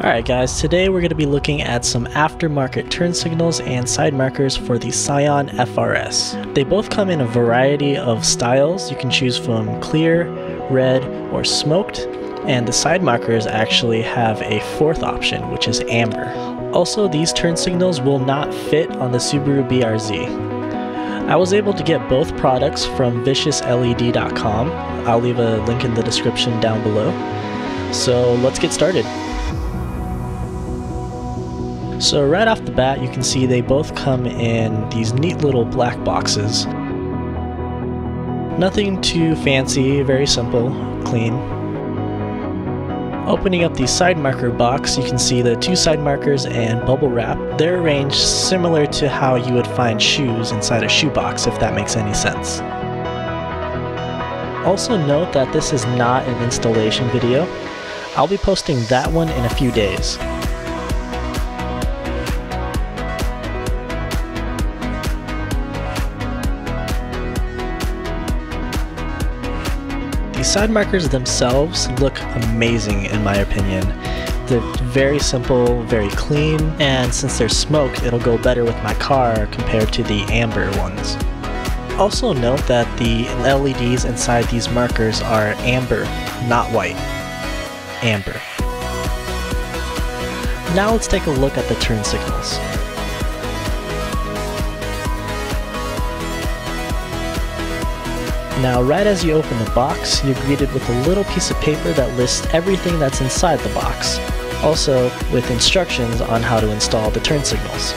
Alright guys, today we're going to be looking at some aftermarket turn signals and side markers for the Scion FRS. They both come in a variety of styles. You can choose from clear, red, or smoked, and the side markers actually have a fourth option, which is amber. Also, these turn signals will not fit on the Subaru BRZ. I was able to get both products from viciousled.com. I'll leave a link in the description down below. So let's get started. So right off the bat, you can see they both come in these neat little black boxes. Nothing too fancy, very simple, clean. Opening up the side marker box, you can see the two side markers and bubble wrap. They're arranged similar to how you would find shoes inside a shoebox, if that makes any sense. Also note that this is not an installation video. I'll be posting that one in a few days. The side markers themselves look amazing in my opinion. They're very simple, very clean, and since they're smoked, it'll go better with my car compared to the amber ones. Also note that the LEDs inside these markers are amber, not white. Amber. Now let's take a look at the turn signals. Now, right as you open the box, you're greeted with a little piece of paper that lists everything that's inside the box, also with instructions on how to install the turn signals.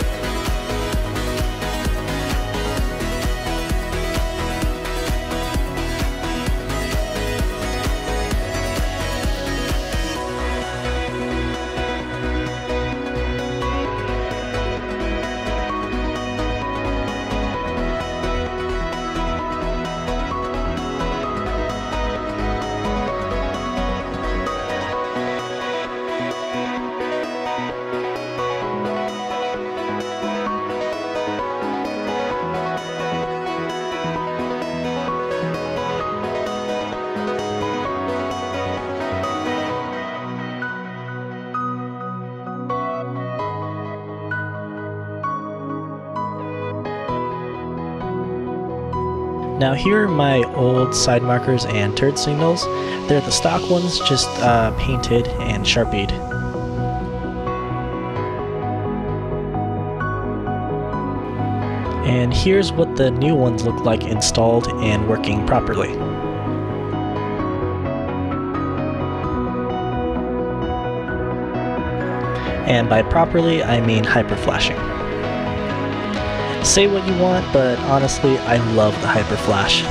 Now here are my old side markers and turn signals. They're the stock ones, just painted and sharpied. And here's what the new ones look like installed and working properly. And by properly, I mean hyper flashing. Say what you want, but honestly, I love the hyper flash.